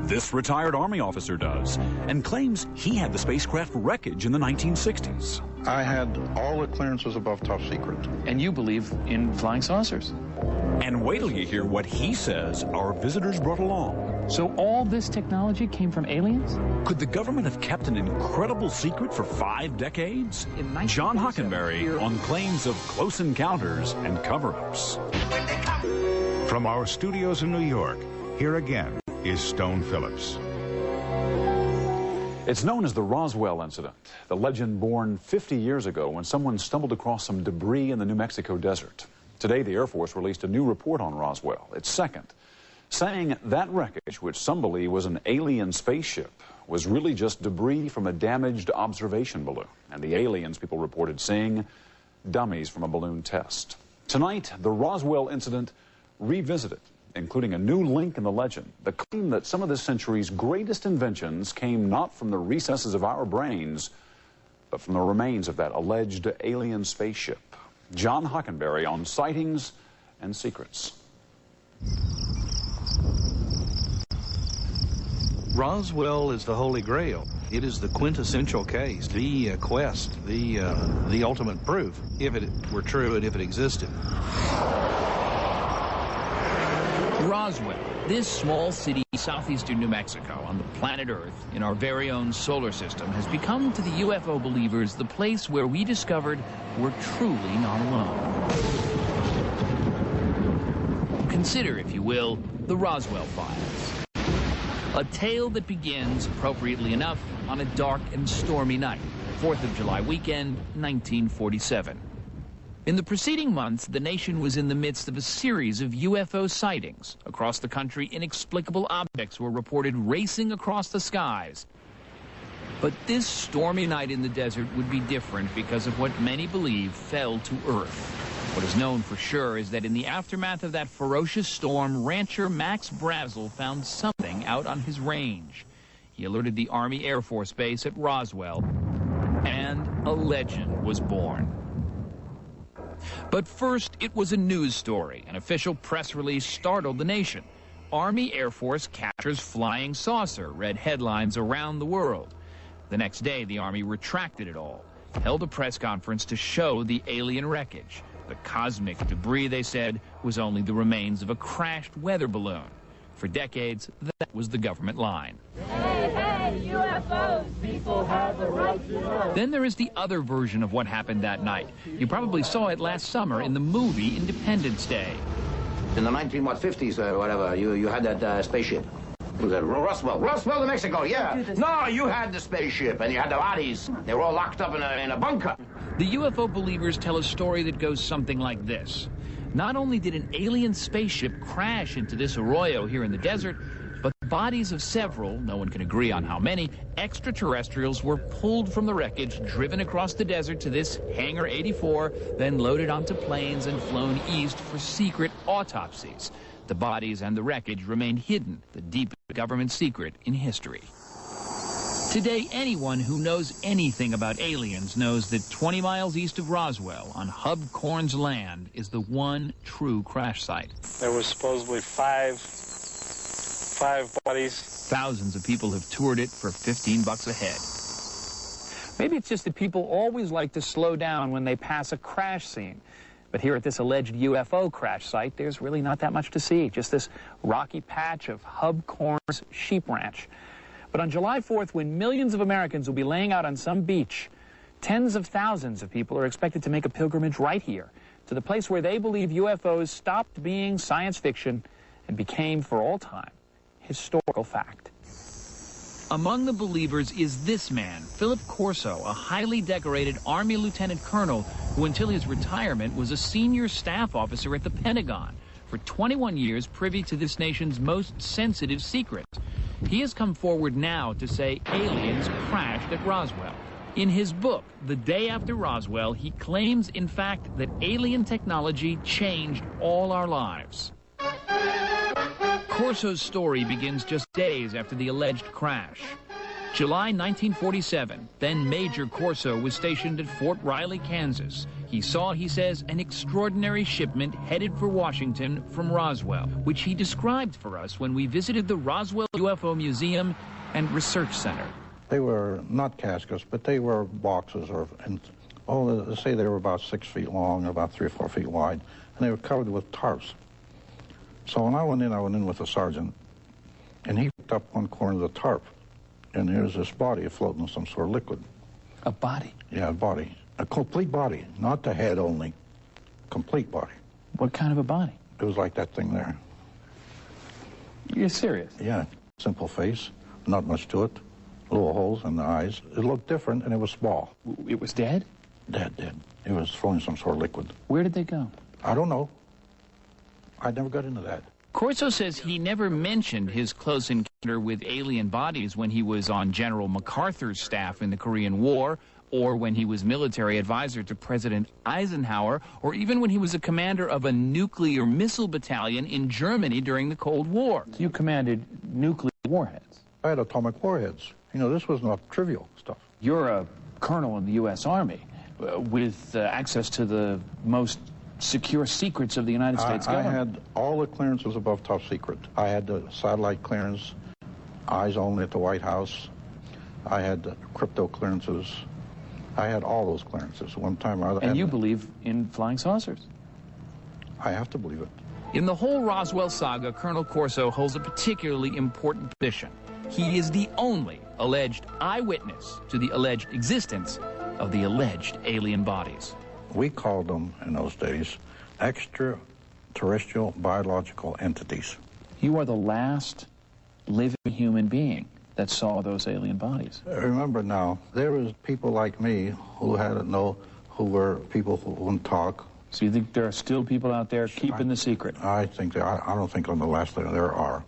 This retired Army officer does, and claims he had the spacecraft wreckage in the 1960s. I had all the clearances above top secret. And you believe in flying saucers? And wait till you hear what he says our visitors brought along. So all this technology came from aliens? Could the government have kept an incredible secret for 5 decades? John Hockenberry on claims of close encounters and cover-ups. From our studios in New York, here again is Stone Phillips. It's known as the Roswell Incident, the legend born 50 years ago when someone stumbled across some debris in the New Mexico desert. Today, the Air Force released a new report on Roswell, its second, saying that wreckage, which some believe was an alien spaceship, was really just debris from a damaged observation balloon. And the aliens people reported seeing, dummies from a balloon test. Tonight, the Roswell Incident revisited, including a new link in the legend, the claim that some of this century's greatest inventions came not from the recesses of our brains, but from the remains of that alleged alien spaceship. John Hockenberry on sightings and secrets. Roswell is the Holy Grail. It is the quintessential case, the quest, the ultimate proof, if it were true and if it existed. Roswell, this small city southeastern New Mexico on the planet Earth in our very own solar system, has become to the UFO believers the place where we discovered we're truly not alone. Consider, if you will, the Roswell Files. A tale that begins, appropriately enough, on a dark and stormy night, 4th of July weekend, 1947. In the preceding months, the nation was in the midst of a series of UFO sightings. Across the country, inexplicable objects were reported racing across the skies. But this stormy night in the desert would be different because of what many believe fell to Earth. What is known for sure is that in the aftermath of that ferocious storm, rancher Max Brazel found something out on his range. He alerted the Army Air Force Base at Roswell, and a legend was born. But first, it was a news story. An official press release startled the nation. Army Air Force captures flying saucer, read headlines around the world. The next day, the Army retracted it all, held a press conference to show the alien wreckage. The cosmic debris, they said, was only the remains of a crashed weather balloon. For decades, that was the government line. Hey, hey, UFOs, people have the right to know. Then there is the other version of what happened that night. You probably saw it last summer in the movie Independence Day. In the 1950s or whatever, you had that spaceship. Was it Roswell, New Mexico, yeah. No, you had the spaceship and you had the bodies. They were all locked up in a bunker. The UFO believers tell a story that goes something like this. Not only did an alien spaceship crash into this arroyo here in the desert, but the bodies of several, no one can agree on how many, extraterrestrials were pulled from the wreckage, driven across the desert to this Hangar 84, then loaded onto planes and flown east for secret autopsies. The bodies and the wreckage remain hidden, the deepest government secret in history. Today, anyone who knows anything about aliens knows that 20 miles east of Roswell, on Hub Corn's land, is the one true crash site. There was supposedly five bodies. Thousands of people have toured it for $15 a head. Maybe it's just that people always like to slow down when they pass a crash scene. But here at this alleged UFO crash site, there's really not that much to see, just this rocky patch of Hub Corn's sheep ranch. But on July 4th, when millions of Americans will be laying out on some beach, tens of thousands of people are expected to make a pilgrimage right here to the place where they believe UFOs stopped being science fiction and became, for all time, historical fact. Among the believers is this man, Philip Corso, a highly decorated Army lieutenant colonel who, until his retirement, was a senior staff officer at the Pentagon. For 21 years, privy to this nation's most sensitive secret. He has come forward now to say aliens crashed at Roswell. In his book, The Day After Roswell, he claims, in fact, that alien technology changed all our lives. Corso's story begins just days after the alleged crash. July 1947, then Major Corso was stationed at Fort Riley, Kansas. He saw, he says, an extraordinary shipment headed for Washington from Roswell, which he described for us when we visited the Roswell UFO Museum and Research Center. They were not caskets, but they were boxes, they say they were about 6 feet long, about 3 or 4 feet wide, and they were covered with tarps. So when I went in with a sergeant, and he picked up one corner of the tarp, and there's this body floating in some sort of liquid. A body? Yeah, a body. A complete body, not the head only. Complete body. What kind of a body? It was like that thing there. You're serious? Yeah, simple face, not much to it. Little holes in the eyes. It looked different, and it was small. It was dead? Dead. It was flowing some sort of liquid. Where did they go? I don't know. I never got into that. Corso says he never mentioned his close encounter with alien bodies when he was on General MacArthur's staff in the Korean War, or when he was military advisor to President Eisenhower, or even when he was a commander of a nuclear missile battalion in Germany during the Cold War. So you commanded nuclear warheads? I had atomic warheads. You know, this was not trivial stuff. You're a colonel in the U.S. Army with access to the most secure secrets of the United States government. I had all the clearances above top secret. I had the satellite clearance, eyes only at the White House. I had the crypto clearances. I had all those clearances one time or other. And you believe in flying saucers? I have to believe it. In the whole Roswell saga, Colonel Corso holds a particularly important position. He is the only alleged eyewitness to the alleged existence of the alleged alien bodies. We called them, in those days, extraterrestrial biological entities. You are the last living human being that saw those alien bodies. Remember now, there was people like me who who were people who wouldn't talk. So you think there are still people out there keeping the secret? I don't think I'm the last there are.